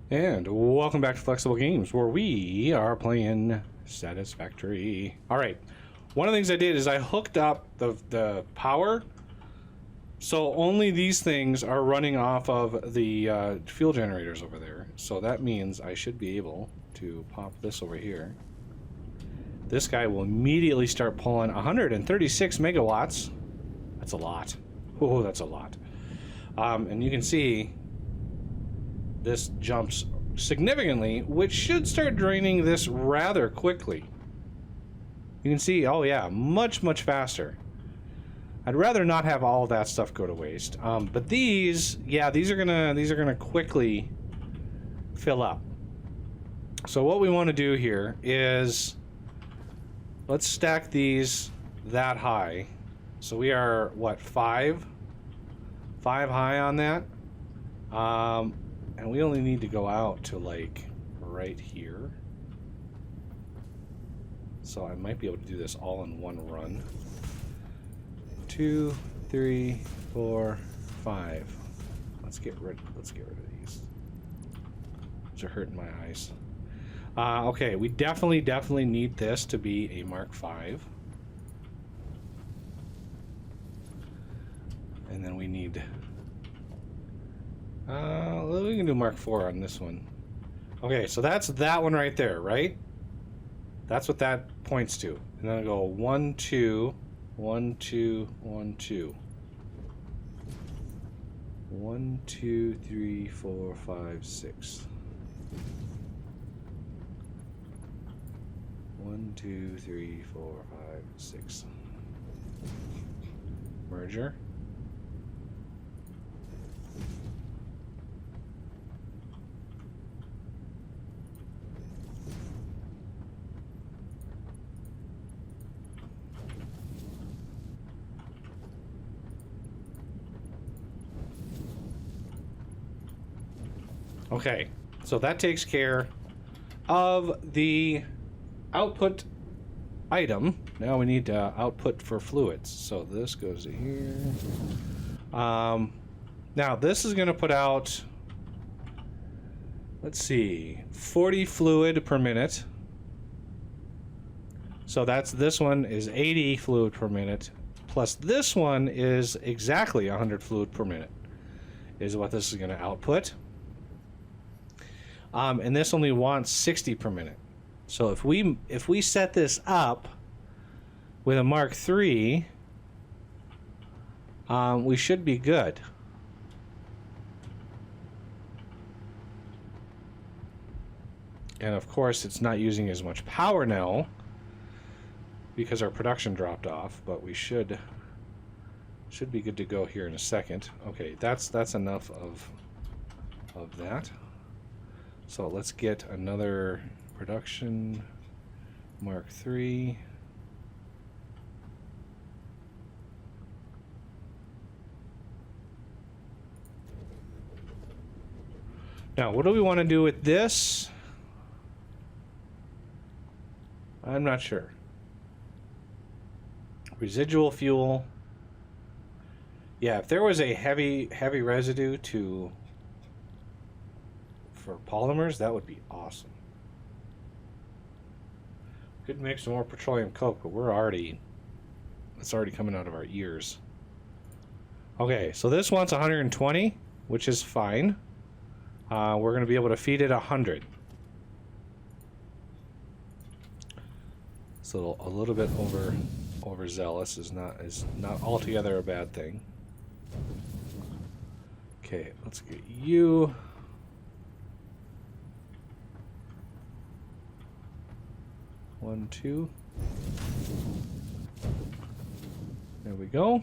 And welcome back to Flexible Games, where we are playing Satisfactory. Alright, one of the things I did is I hooked up the power, so only these things are running off of the fuel generators over there. So that means I should be able to pop this over here. This guy will immediately start pulling 136 megawatts. That's a lot. Oh, that's a lot. And you can see this jumps significantly, which should start draining this rather quickly. You can see, oh yeah, much faster. I'd rather not have all of that stuff go to waste. But these, yeah, these are gonna quickly fill up. So what we want to do here is let's stack these that high. So we are what, five high on that. And we only need to go out to like right here. So I might be able to do this all in one run. 2, 3, 4, 5. Let's get rid of these. These are hurting my eyes. Okay, we definitely need this to be a Mark V. And then we need we can do Mark IV on this one. Okay, so that's that one right there, right? That's what that points to. And then I go 1, 2, 1, 2, 1, 2. 1, 2, 3, 4, 5, 6. 1, 2, 3, 4, 5, 6. Merger. Okay, so that takes care of the output item. Now we need output for fluids. So this goes to here. Now this is going to put out, let's see, 40 fluid per minute. So this one is 80 fluid per minute. Plus this one is exactly 100 fluid per minute is what this is going to output. And this only wants 60 per minute. So if we set this up with a Mark III, we should be good. And of course, it's not using as much power now because our production dropped off. But we should be good to go here in a second. Okay, that's enough of that. So let's get another production Mark III. Now, what do we want to do with this? I'm not sure. Residual fuel. Yeah, if there was a heavy residue for polymers, that would be awesome. Could make some more petroleum coke, but it's already coming out of our ears. Okay, so this one's 120, which is fine. We're going to be able to feed it 100. So a little bit overzealous is not altogether a bad thing. Okay, let's get you. One, 2. There we go.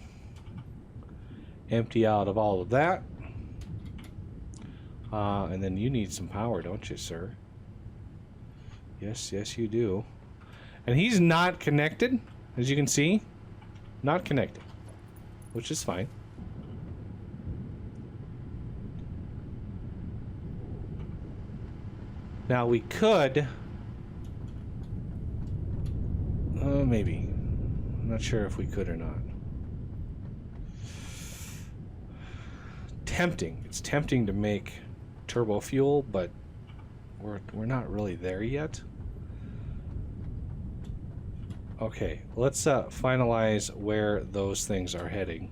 Empty out of all of that. And then you need some power, don't you, sir? Yes, you do. And he's not connected, as you can see. Not connected, which is fine. Now we could... maybe. I'm not sure if we could or not. Tempting. It's tempting to make turbo fuel, but we're not really there yet. Okay, let's finalize where those things are heading.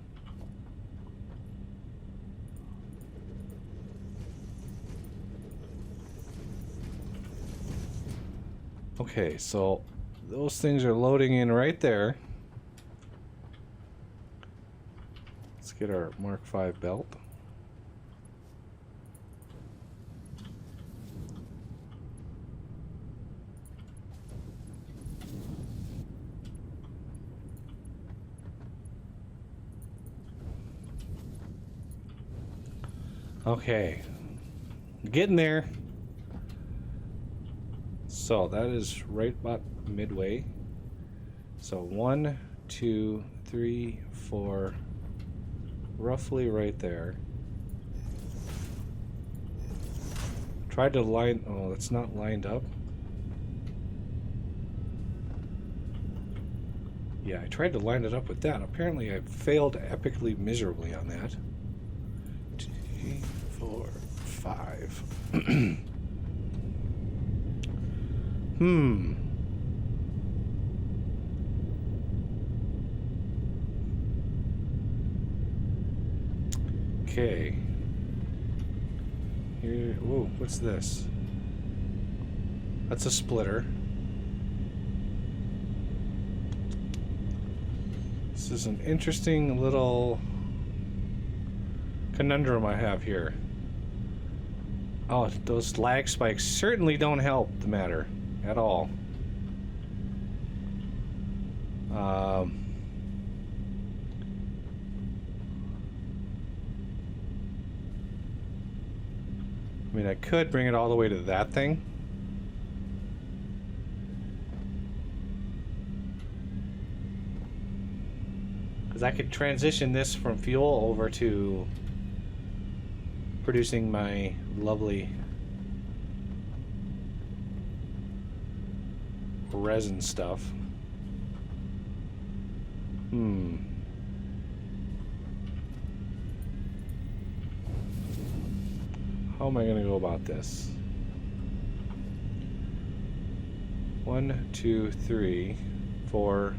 Okay, so those things are loading in right there. Let's get our Mark V belt. Okay, getting there. So that is right about midway. So 1, 2, 3, 4, roughly right there. Tried to line, oh, it's not lined up. Yeah, I tried to line it up with that. Apparently I failed epically miserably on that. 2, 4, 5. Okay. Here, whoa, what's this? That's a splitter. This is an interesting little conundrum I have here. Oh, those lag spikes certainly don't help the matter at all. I mean, I could bring it all the way to that thing. Because I could transition this from fuel over to producing my lovely resin stuff. How am I going to go about this? 1, 2, 3, 4.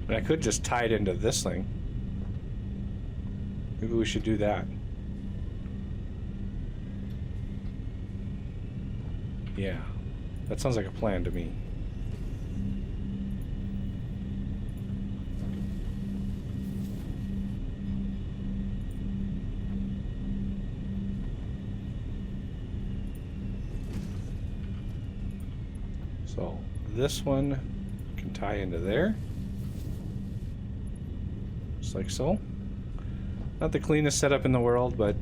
I could just tie it into this thing. Maybe we should do that. Yeah, that sounds like a plan to me. So this one can tie into there. Like so. Not the cleanest setup in the world, but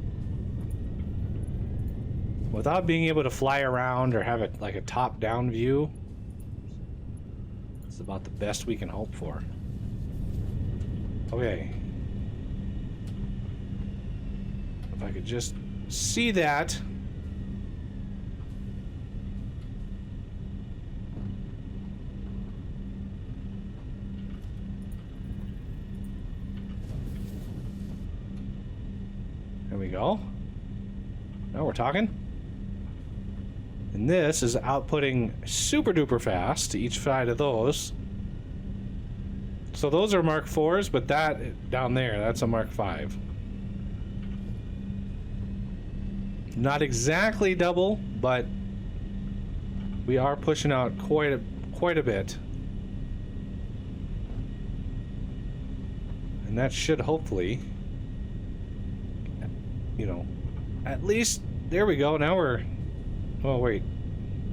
without being able to fly around or have it like a top-down view, it's about the best we can hope for. Okay. If I could just see that. There we go. Now we're talking. And this is outputting super duper fast to each side of those. So those are Mark IVs, but that down there, that's a Mark V. Not exactly double, but we are pushing out quite a bit. And that should hopefully, you know, at least, there we go. Now we're, oh wait,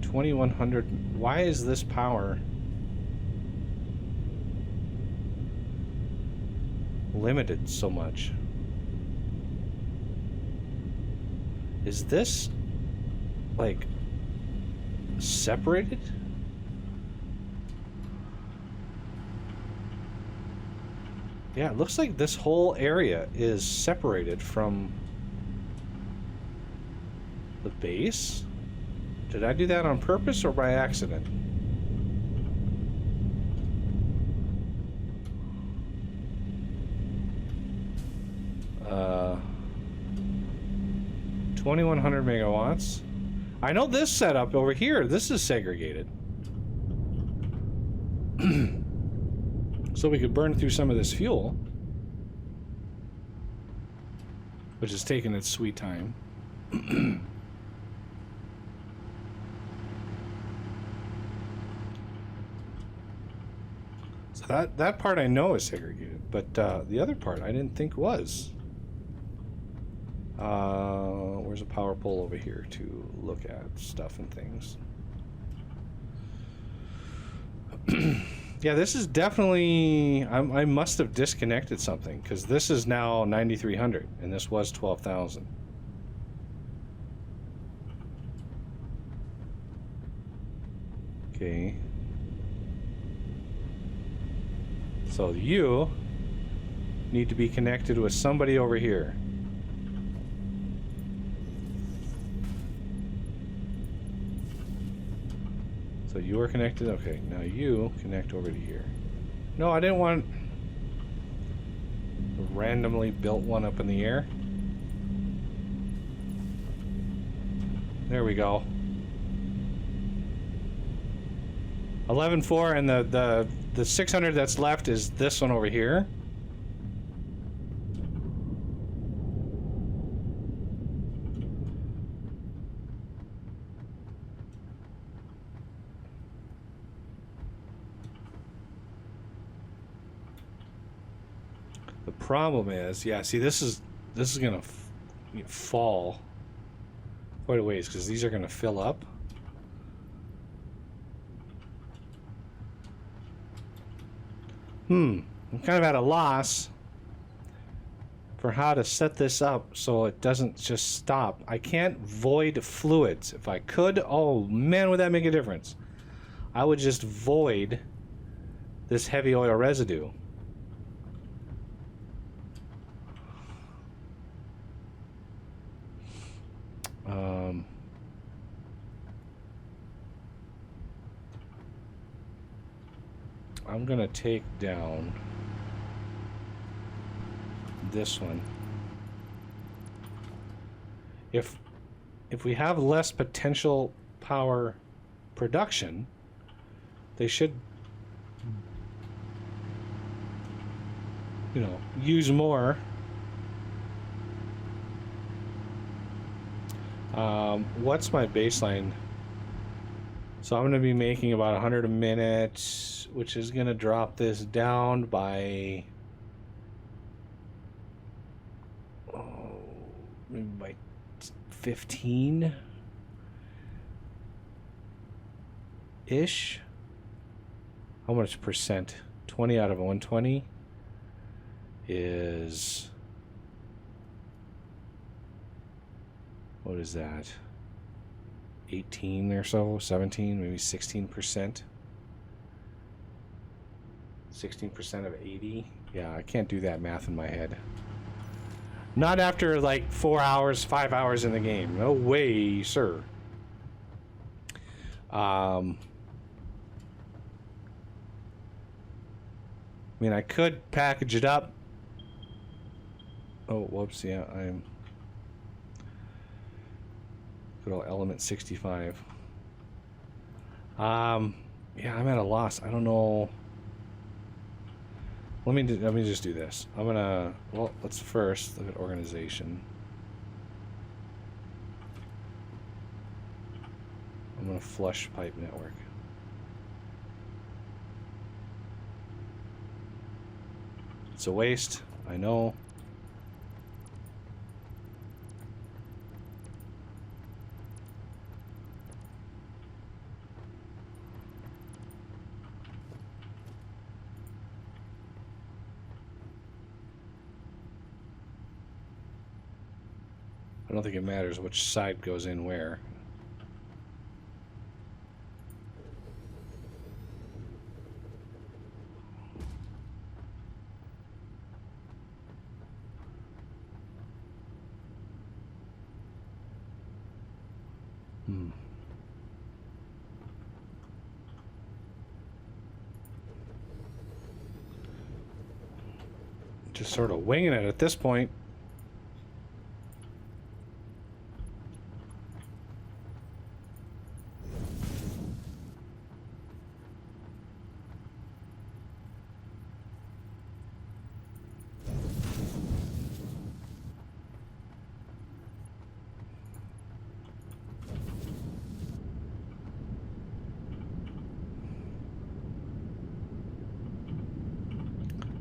2100. Why is this power limited so much? Is this like separated? Yeah, it looks like this whole area is separated from the base. Did I do that on purpose or by accident? Uh, 2100 megawatts. I know this setup over here, this is segregated. So we could burn through some of this fuel, which is taking its sweet time. So that part I know is segregated, but the other part I didn't think was. Where's a power pole over here to look at stuff and things? Yeah, this is definitely... I must have disconnected something, because this is now 9,300, and this was 12,000. Okay. So you need to be connected with somebody over here. So you are connected? Okay, now you connect over to here. No, I didn't want a randomly built one up in the air. There we go. 11.4, and the 600 that's left is this one over here. The problem is, yeah, see, this is gonna fall quite a ways because these are gonna fill up. I'm kind of at a loss for how to set this up so it doesn't just stop. I can't void fluids. If I could, oh man, would that make a difference? I would just void this heavy oil residue. I'm gonna take down this one. If we have less potential power production, they should, you know, use more. What's my baseline? So I'm going to be making about 100 a minute, which is going to drop this down by, maybe by 15-ish. How much percent? 20 out of 120 is, what is that? 18 or so, 17, maybe 16%. 16% of 80. Yeah, I can't do that math in my head. Not after like 4 hours, 5 hours in the game. No way, sir. I mean, I could package it up. Oh, whoops, yeah, I'm... Good old element 65. Yeah, I'm at a loss. I don't know. Let me just do this. I'm gonna, well, let's first look at organization. I'm gonna flush pipe network. It's a waste, I know. I don't think it matters which side goes in where. Just sort of winging it at this point.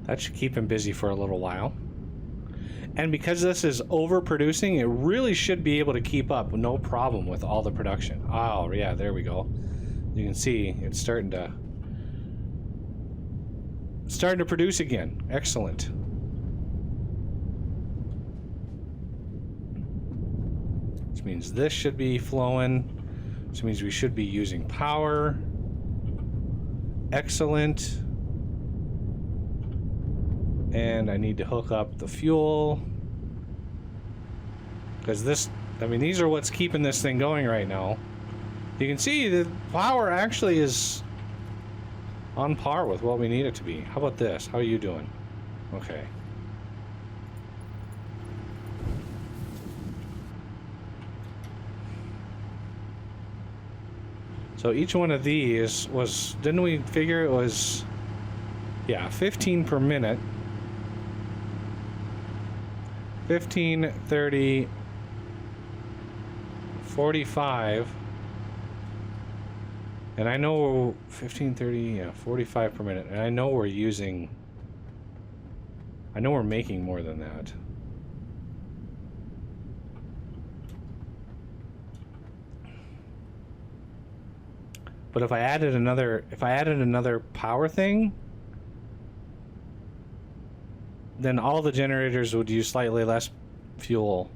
That should keep him busy for a little while. And because this is overproducing, it really should be able to keep up, no problem, with all the production. Oh, yeah, there we go. You can see it's starting to produce again. Excellent. Which means this should be flowing. Which means we should be using power. Excellent. And I need to hook up the fuel. Because this, I mean, these are what's keeping this thing going right now. You can see the power actually is on par with what we need it to be. How about this? How are you doing? Okay. So each one of these was, didn't we figure it was, yeah, 15 per minute. 15, 30, 45. And I know 15, 30, yeah, 45 per minute. And I know we're using, I know we're making more than that. But if I added another power thing, then all the generators would use slightly less fuel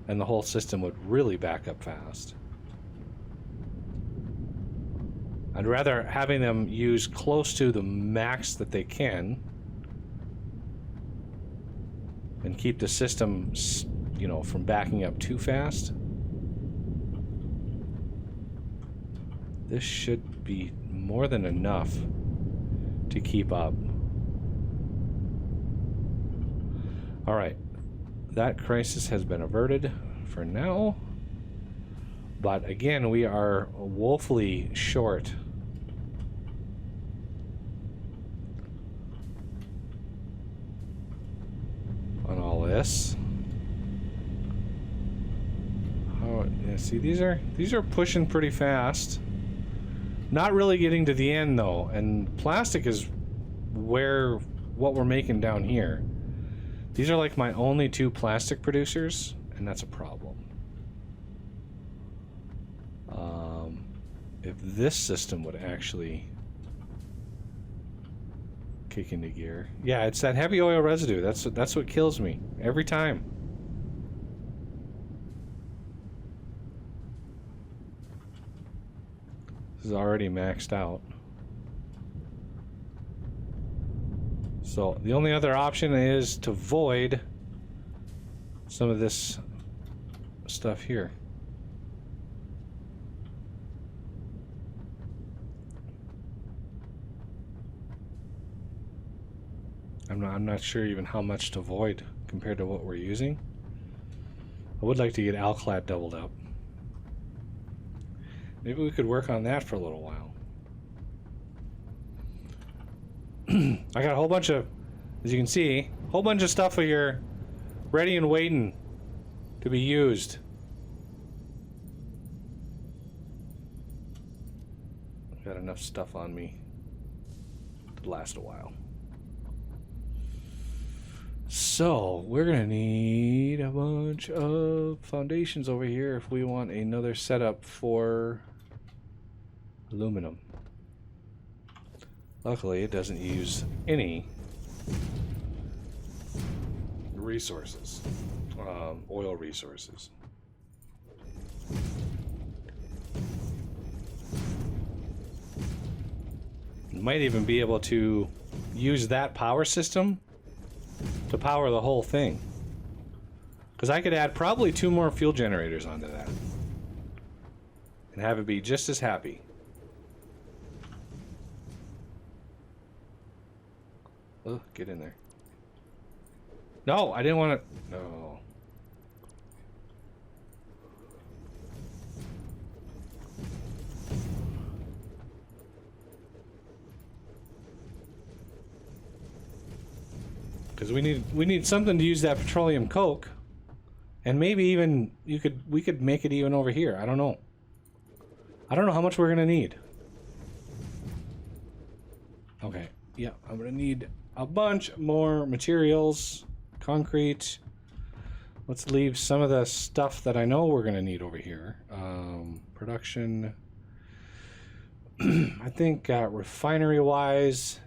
and the whole system would really back up fast. I'd rather having them use close to the max that they can and keep the system, you know, from backing up too fast. This should be more than enough to keep up. All right, that crisis has been averted for now, but again, we are woefully short. On all this. Oh, yeah, see, these are pushing pretty fast. Not really getting to the end though, and plastic is what we're making down here. These are like my only two plastic producers, and that's a problem. If this system would actually kick into gear. Yeah, it's that heavy oil residue. That's what kills me every time. This is already maxed out. So the only other option is to void some of this stuff here. I'm not sure even how much to void compared to what we're using. I would like to get Alclad doubled up. Maybe we could work on that for a little while. I got a whole bunch of, as you can see, a whole bunch of stuff here ready and waiting to be used. I've got enough stuff on me to last a while. So we're gonna need a bunch of foundations over here if we want another setup for aluminum. Luckily, it doesn't use any resources, oil resources. You might even be able to use that power system to power the whole thing. Because I could add probably 2 more fuel generators onto that. and have it be just as happy. Oh, get in there. No, I didn't want to. No. Because we need something to use that petroleum coke, and maybe even we could make it even over here. I don't know. I don't know how much we're gonna need. Okay, yeah, I'm gonna need a bunch more materials, concrete. Let's leave some of the stuff that I know we're gonna need over here. Production. I think refinery-wise.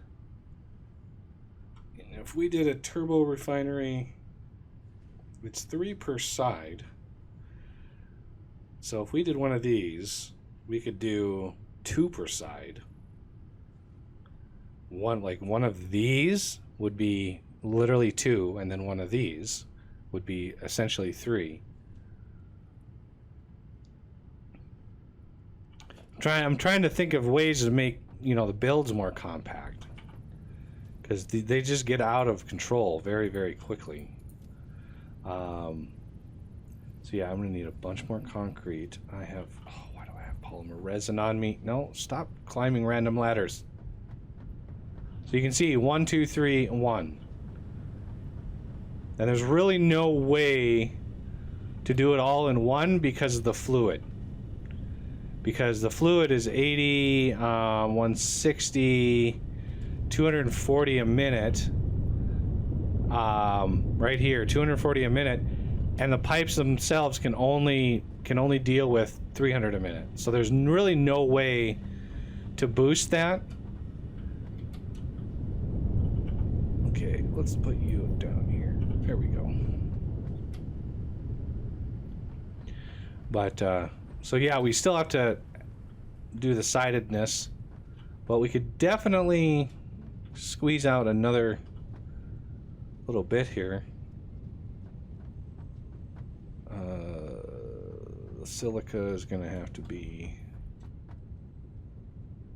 If we did a turbo refinery, it's 3 per side. So if we did one of these, we could do 2 per side. One of these would be literally 2, and then one of these would be essentially 3. I'm trying to think of ways to make, the builds more compact. Because they just get out of control very, very quickly. So yeah, I'm going to need a bunch more concrete. I have... Oh, why do I have polymer resin on me? No, stop climbing random ladders. So you can see 1, 2, 3, 1. And there's really no way to do it all in one because of the fluid. Because the fluid is 80, 160... 240 a minute, right here, 240 a minute, and the pipes themselves can only deal with 300 a minute. So there's really no way to boost that. Okay, let's put you down here. There we go. But so yeah, we still have to do the sidedness, but we could definitely squeeze out another little bit here. The silica is gonna have to be,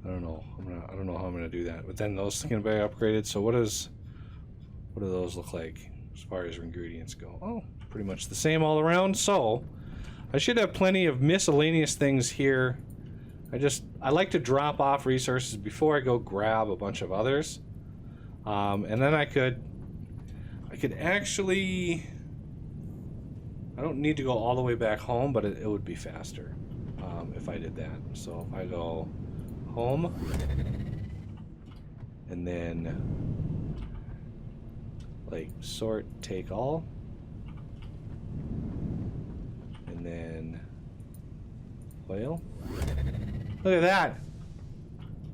I don't know. I don't know how I'm gonna do that. But then those can be upgraded. So what do those look like as far as ingredients go? Oh, pretty much the same all around. So I should have plenty of miscellaneous things here. I like to drop off resources before I go grab a bunch of others. And then I could actually, I don't need to go all the way back home, but it would be faster if I did that. So if I go home and then like sort, take all, and then oil. Look at that.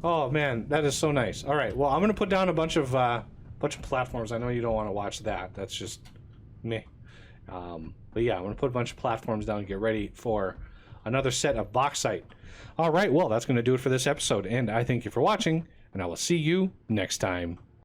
Oh man, that is so nice. All right, well, I'm gonna put down a bunch of platforms. I know you don't want to watch that. That's just me. But yeah, I'm gonna put a bunch of platforms down and get ready for another set of bauxite. All right, well, that's gonna do it for this episode, and I thank you for watching, and I will see you next time.